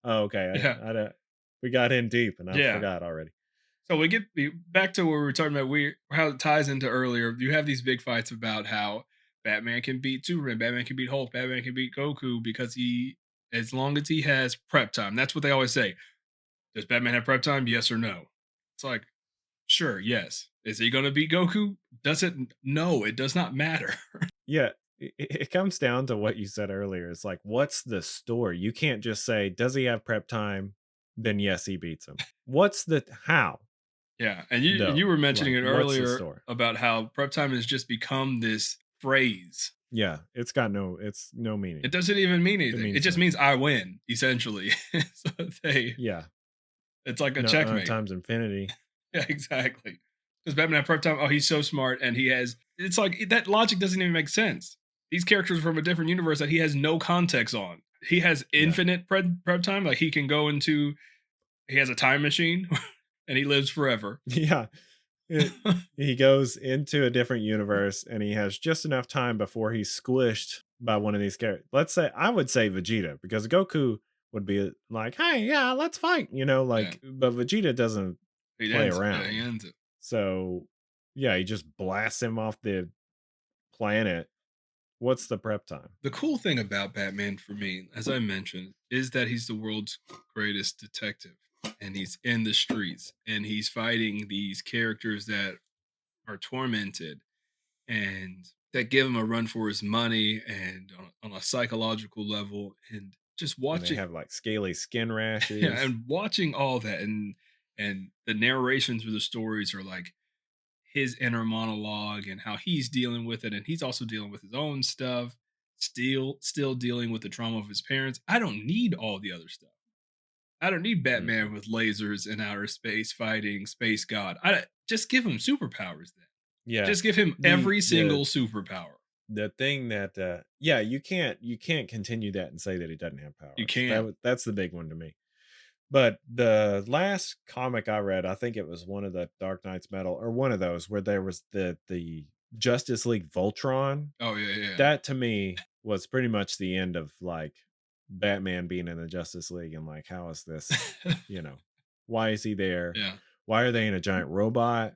Oh, okay. Yeah. I don't we got in deep and I Yeah. forgot already. So back to where we were talking about how it ties into earlier. You have these big fights about how Batman can beat Superman, Batman can beat Hulk, Batman can beat Goku because as long as he has prep time. That's what they always say. Does Batman have prep time? Yes or no? It's like, sure, yes. Is he going to beat Goku? Does it? No, it does not matter. Yeah, it comes down to what you said earlier. It's like, what's the story? You can't just say, does he have prep time? Then yes, he beats him. What's the how Yeah, and you though? were mentioning Like, it what's the earlier story? about how prep time has just become this phrase. Yeah, it's no meaning. It doesn't even mean It anything. It means just nothing. means I win, essentially. So Yeah, it's like a no, checkmate. times infinity. Yeah, exactly. Because Batman at prep time, oh, he's so smart, and he has. It's like that logic doesn't even make sense. These characters are from a different universe that he has no context on. He has Yeah, infinite prep time. Like he can go into. He has a time machine, and he lives forever. yeah. It, he goes into a different universe and he has just enough time before he's squished by one of these characters. Let's say I would say Vegeta because Goku would be like, "Hey, yeah, let's fight," Yeah, but Vegeta doesn't he play ends it. Yeah, he around. ends it. So, yeah, he just blasts him off the planet. What's the prep time? The cool thing about Batman for me, as I mentioned, is that he's the world's greatest detective and he's in the streets and he's fighting these characters that are tormented and that give him a run for his money and on a psychological level and just And they watching have like scaly skin yeah rashes. and watching all that and the narration through the stories are like his inner monologue and how he's dealing with it and he's also dealing with his own stuff still dealing with the trauma of his parents. I don't need all the other stuff. I don't need Mhm. Batman with lasers in outer space fighting space god. I just give him superpowers then. Yeah. Just give him The every the single superpower. the thing that yeah, you can't continue that and say that he doesn't have You powers. can't. That's the big one to me. But the last comic I read, I think it was one of the Dark Knight's Metal or one of those where there was the Justice League Voltron. Oh yeah, That to me was pretty much the end of like Batman being in the Justice League and like how is this, yeah. why is he there? Yeah. Why are they in a giant robot?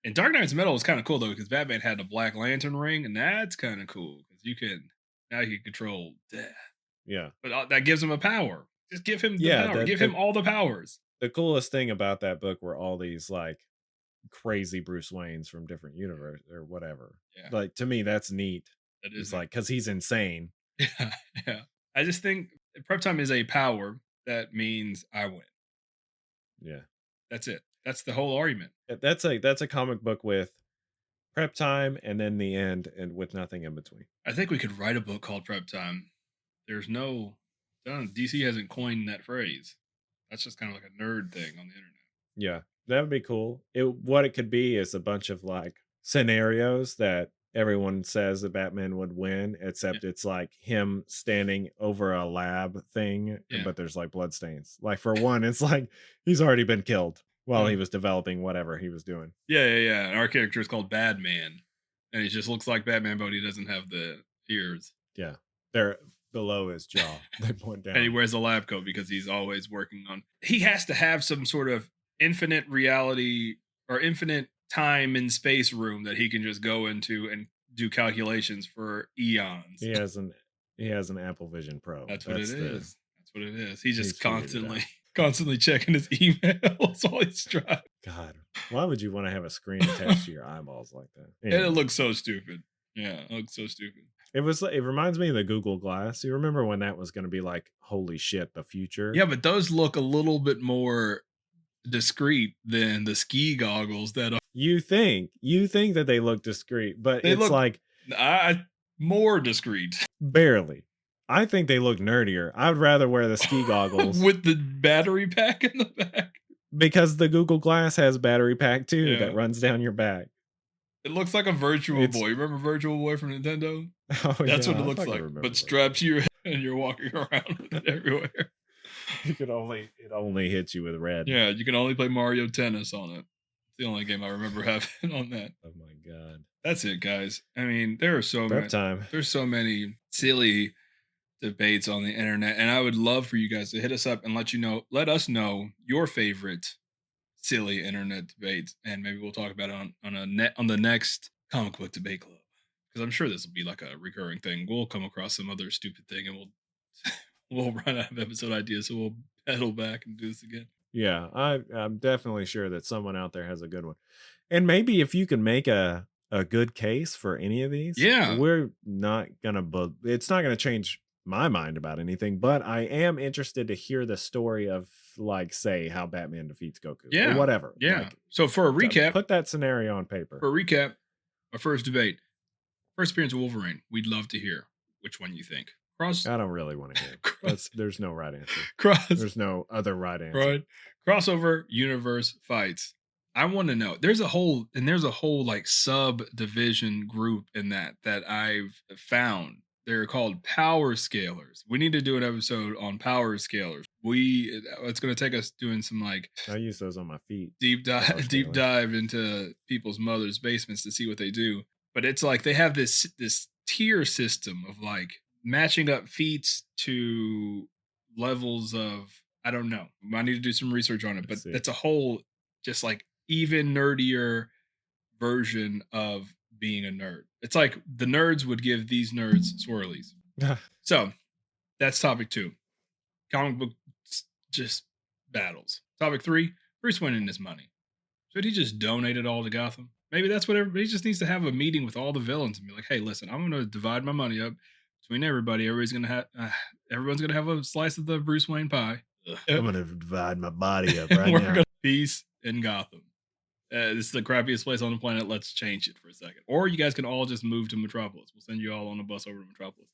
And Dark Knight's Metal was kind of cool though because Batman had a Black Lantern ring, and that's kind of cool because you can control death, Yeah. but that gives him a power. Just give him the Yeah, power. Give him all the powers. the coolest thing about that book were all these like crazy Bruce Waynes from different universe or whatever. Yeah, Like to me, that's neat. that is It's neat. like because he's insane. Yeah, yeah. I just think prep time is a power that means I win. Yeah, That's it. That's the whole argument. that's a comic book with prep time and then the end and with nothing in between. I think we could write a book called Prep Time. There's no, DC hasn't coined that phrase. That's just kind of like a nerd thing on the internet. Yeah, that would be cool. What it could be is a bunch of like scenarios that everyone says that Batman would win, Yeah. except it's like him standing over a lab thing, Yeah. but there's like bloodstains. Like for one, it's like he's already been killed while he Oh. was developing whatever he was doing. Yeah. And our character is called Badman, and he just looks like Batman, but he doesn't have the ears. Yeah. They're below his jaw. They point And he down. wears a lab coat because he's always working on. He has to have some sort of infinite reality or infinite time and space room that he can just go into and do calculations for eons. He has an Apple Vision Pro. That's what it is. That's what it is. He's He's just figured it out. constantly checking his emails while he's driving. God, why would you want to have a screen attached to your eyeballs like that? And Anyway. it looks so stupid. Yeah, it looks so stupid. It reminds me of the Google Glass. You remember when that was going to be like, holy shit, the future? Yeah, but those look a little bit more discreet than the ski goggles that are. You think that they look discreet, but They it's look like more discreet barely. I think they look nerdier. I would rather wear the ski goggles with the battery pack in the back. because the Google Glass has battery pack too Yeah. that runs down your back. It looks like a Virtual Boy. You remember Virtual Boy from Nintendo? Oh, That's yeah, what it I looks fucking like. remember But that. strapped to your head and you're walking around with it everywhere. It only hits you with red. Yeah, you can only play Mario Tennis on it. It's the only game I remember having on that. Oh my god. That's it, guys. I mean, there are so many. Time. There's so many silly debates on the internet, and I would love for you guys to hit us up and let us know your favorite silly internet debates, and maybe we'll talk about it on the next comic book debate club, because I'm sure this will be like a recurring thing. We'll come across some other stupid thing, and we'll run out of episode ideas, so we'll pedal back and do this again. Yeah, I'm definitely sure that someone out there has a good one, and maybe if you can make a good case for any of these, Yeah. we're not gonna. It's not gonna change my mind about anything, but I am interested to hear the story of, like, say, how Batman defeats Goku, Yeah. or whatever. Yeah. Like, So for a recap, put that scenario on paper. For a recap, our first debate, first appearance of Wolverine. We'd love to hear which one you think. I don't really want to hear. There's no right answer. There's no other right answer. Right. Crossover universe fights. I want to know. There's a whole like subdivision group in that I've found. They're called power scalers. We need to do an episode on power scalers. It's going to take us doing some like I use those on my feet. deep dive into people's mothers' basements to see what they do. But it's like they have this tier system of like matching up feats to levels of, I don't know. I need to do some research on it, but that's a whole just like even nerdier version of being a nerd. It's like the nerds would give these nerds swirlies. So that's topic 2. Comic book just battles. Topic 3, Bruce Wayne and his money. Should he just donate it all to Gotham? Maybe that's what everybody just needs to have a meeting with all the villains and be like, hey, listen, I'm going to divide my money up between everybody. Everyone's going to have a slice of the Bruce Wayne pie. I'm going to divide my body up right now. Peace in Gotham. This is the crappiest place on the planet. Let's change it for a second. Or you guys can all just move to Metropolis. We'll send you all on a bus over to Metropolis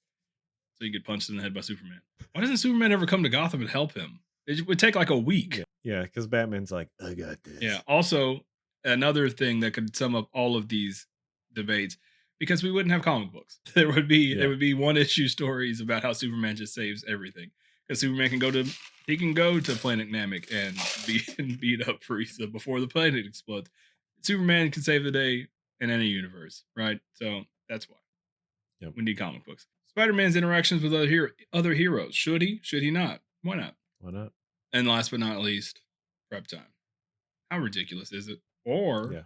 so you get punched in the head by Superman. Why doesn't Superman ever come to Gotham and help him? It would take like a week. Yeah, because Batman's like, I got this. Yeah. Also, another thing that could sum up all of these debates, because we wouldn't have comic books. There would be one issue stories about how Superman just saves everything. Because Superman can go to Planet Namek and beat up Frieza before the planet explodes. Superman can save the day in any universe, right? So that's why we need comic books. Spider-Man's interactions with other heroes. Should he? Should he not? Why not? Why not? And last but not least, prep time. How ridiculous is it? Or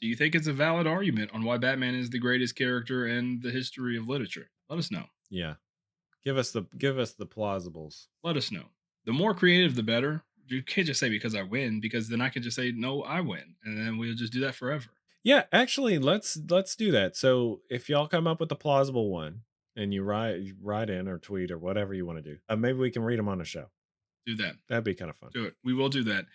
do you think it's a valid argument on why Batman is the greatest character in the history of literature? Let us know. Yeah. Give us the plausibles. Let us know. The more creative, the better. You can't just say because I win, because then I can just say no, I win, and then we'll just do that forever. Yeah, actually, let's do that. So if y'all come up with a plausible one and you write in or tweet or whatever you want to do, maybe we can read them on the show. Do that. That'd be kind of fun. Do it. We will do that.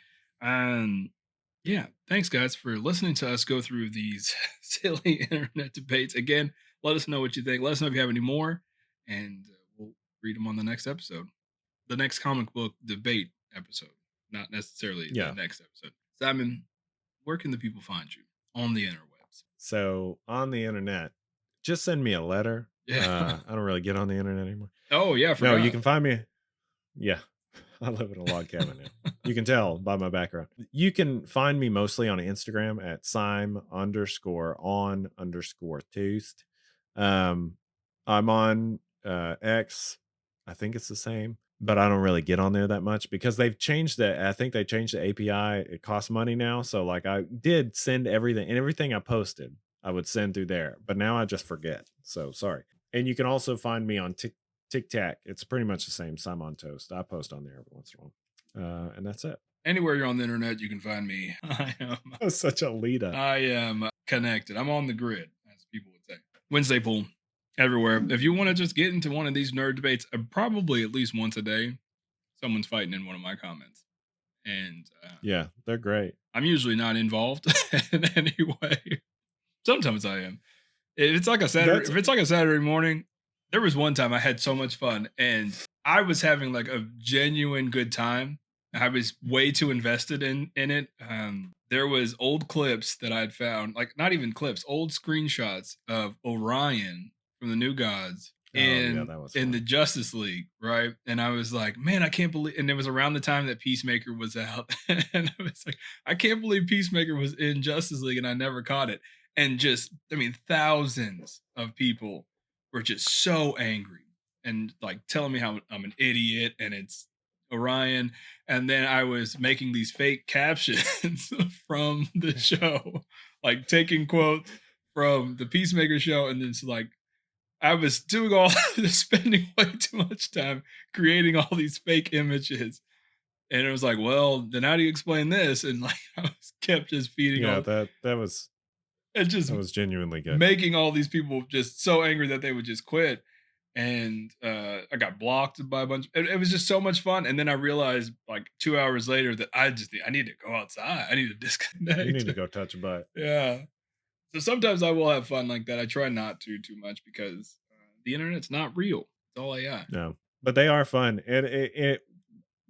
Yeah, thanks guys for listening to us go through these silly internet debates. Again, let us know what you think. Let us know if you have any more, and we'll read them on the next episode. The next comic book debate episode, not necessarily the next episode. Simon, where can the people find you on the interwebs? So on the internet, just send me a letter. Yeah. I don't really get on the internet anymore. Oh yeah, I No, you forgot. can find me. Yeah, I live in a log cabin now. You can tell by my background. You can find me mostly on Instagram at Sime_on_toost. I'm on X. I think it's the same, but I don't really get on there that much because they've changed the. I think they changed the API. It costs money now, so like I did send everything and everything I posted, I would send through there, but now I just forget. So sorry. And you can also find me on Tic Tac. It's pretty much the same. Simon Toast. I post on there every once in a while, and that's it. Anywhere you're on the internet, you can find me. That was such a lead up. I am connected. I'm on the grid, as people would say. Wednesday pool, everywhere. If you want to just get into one of these nerd debates, probably at least once a day, someone's fighting in one of my comments. And yeah, they're great. I'm usually not involved in any way. Sometimes I am. If it's like a Saturday morning, there was one time I had so much fun and I was having like a genuine good time. I was way too invested in it. There was old clips that I'd found, like not even clips, old screenshots of Orion from the New Gods Yeah, that was in fun. the Justice League, right? And I was like, man, I can't believe. And it was around the time that Peacemaker was out, and I was like, I can't believe Peacemaker was in Justice League, and I never caught it. And just, I mean, thousands of people were just so angry and like telling me how I'm an idiot and it's Orion. And then I was making these fake captions from the show, like taking quotes from the Peacemaker show. And then it's like, I was doing all spending way too much time creating all these fake images. And it was like, well, then how do you explain this? And like, I was kept just feeding Yeah, all that was genuinely good. making all these people just so angry that they would just quit. And I got blocked by a bunch. It was just so much fun. And then I realized like 2 hours later that I need to go outside. I need to disconnect. You need to go touch a butt. Yeah. So sometimes I will have fun like that. I try not to too much because the internet's not real. It's all AI. No, but they are fun. And it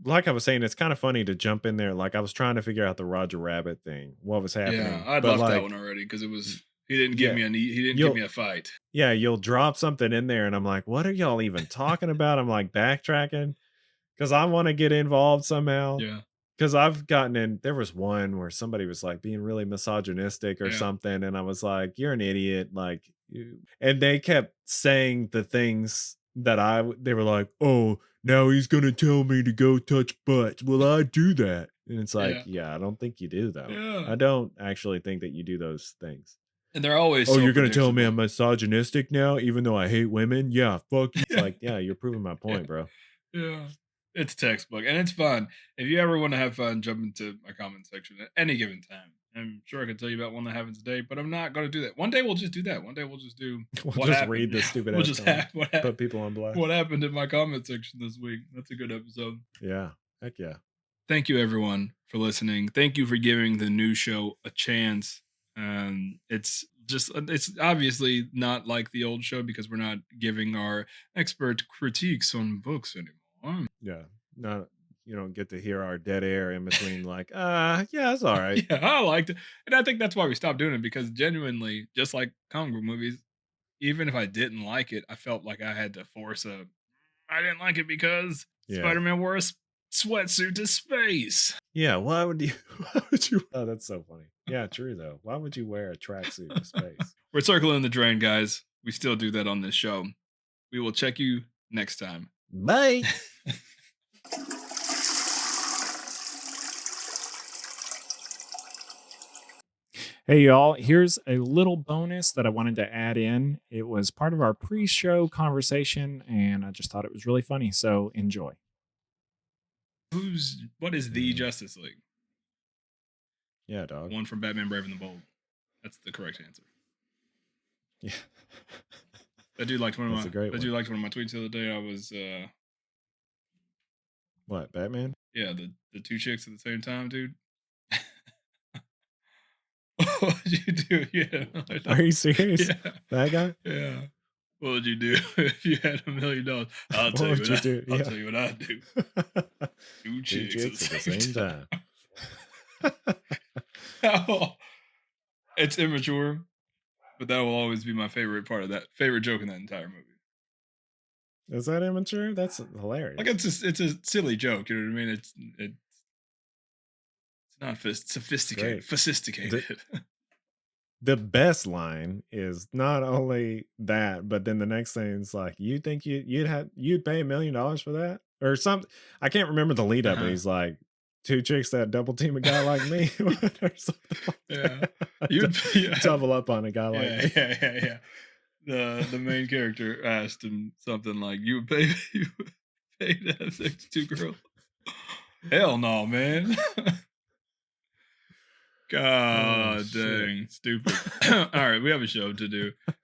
like I was saying, it's kind of funny to jump in there. Like I was trying to figure out the Roger Rabbit thing, what was happening. Yeah, I'd left that one already because it was he didn't give me a fight. Yeah, you'll drop something in there, and I'm like, what are y'all even talking about? I'm like backtracking because I want to get involved somehow. Yeah. Because I've gotten in, there was one where somebody was like being really misogynistic or something. And I was like, you're an idiot. Like, and they kept saying the things that they were like, oh, now he's going to tell me to go touch butts. Will I do that? And it's like, yeah, I don't think you do, though. Yeah. I don't actually think that you do those things. And they're always, oh, you're going to tell me I'm misogynistic now, even though I hate women? Yeah, fuck you. It's like, yeah, you're proving my point, bro. Yeah. It's textbook and it's fun. If you ever want to have fun, jump into my comment section at any given time. I'm sure I could tell you about one that happened today, but I'm not going to do that. One day we'll just do that. One day we'll just do. We'll just read the stupid. We'll just put people on blast. What happened in my comment section this week? That's a good episode. Yeah, heck yeah. Thank you everyone for listening. Thank you for giving the new show a chance. It's obviously not like the old show because we're not giving our expert critiques on books anymore. Yeah, no, you don't get to hear our dead air in between. Like, yeah, it's all right. Yeah, I liked it, and I think that's why we stopped doing it because genuinely, just like comic book movies, even if I didn't like it, I felt like I had to force a. I didn't like it because Spider-Man wore a sweatsuit to space. Yeah, why would you? Why would you? Oh, that's so funny. Yeah, true though. Why would you wear a tracksuit to space? We're circling the drain, guys. We still do that on this show. We will check you next time. Bye. Hey, y'all, here's a little bonus that I wanted to add in. It was part of our pre show conversation, and I just thought it was really funny. So enjoy. What is the Justice League? Yeah, dog. One from Batman Brave and the Bold. That's the correct answer. Yeah. That dude liked one of my tweets the other day. I was what, Batman? Yeah, the two chicks at the same time, dude. What would you do? Yeah. Are you serious? Yeah. That guy? Yeah. What would you do if you had $1 million? I'll tell you what I'd do. Two chicks at the same time. It's immature, But that will always be my favorite part of that favorite joke in that entire movie. Is that immature? That's hilarious. Like it's a silly joke. You know what I mean? It's not sophisticated. Great. Sophisticated. The best line is not only that, but then the next thing is like, "You think you'd pay $1 million for that?" Or something. I can't remember the lead up, but he's like, "Two chicks that double team a guy like me," or something like that. You'd double up on a guy like me. Yeah. The main character asked him something like, "You would pay to have sex with two girls?" Hell no, man. God dang, stupid. All right, we have a show to do.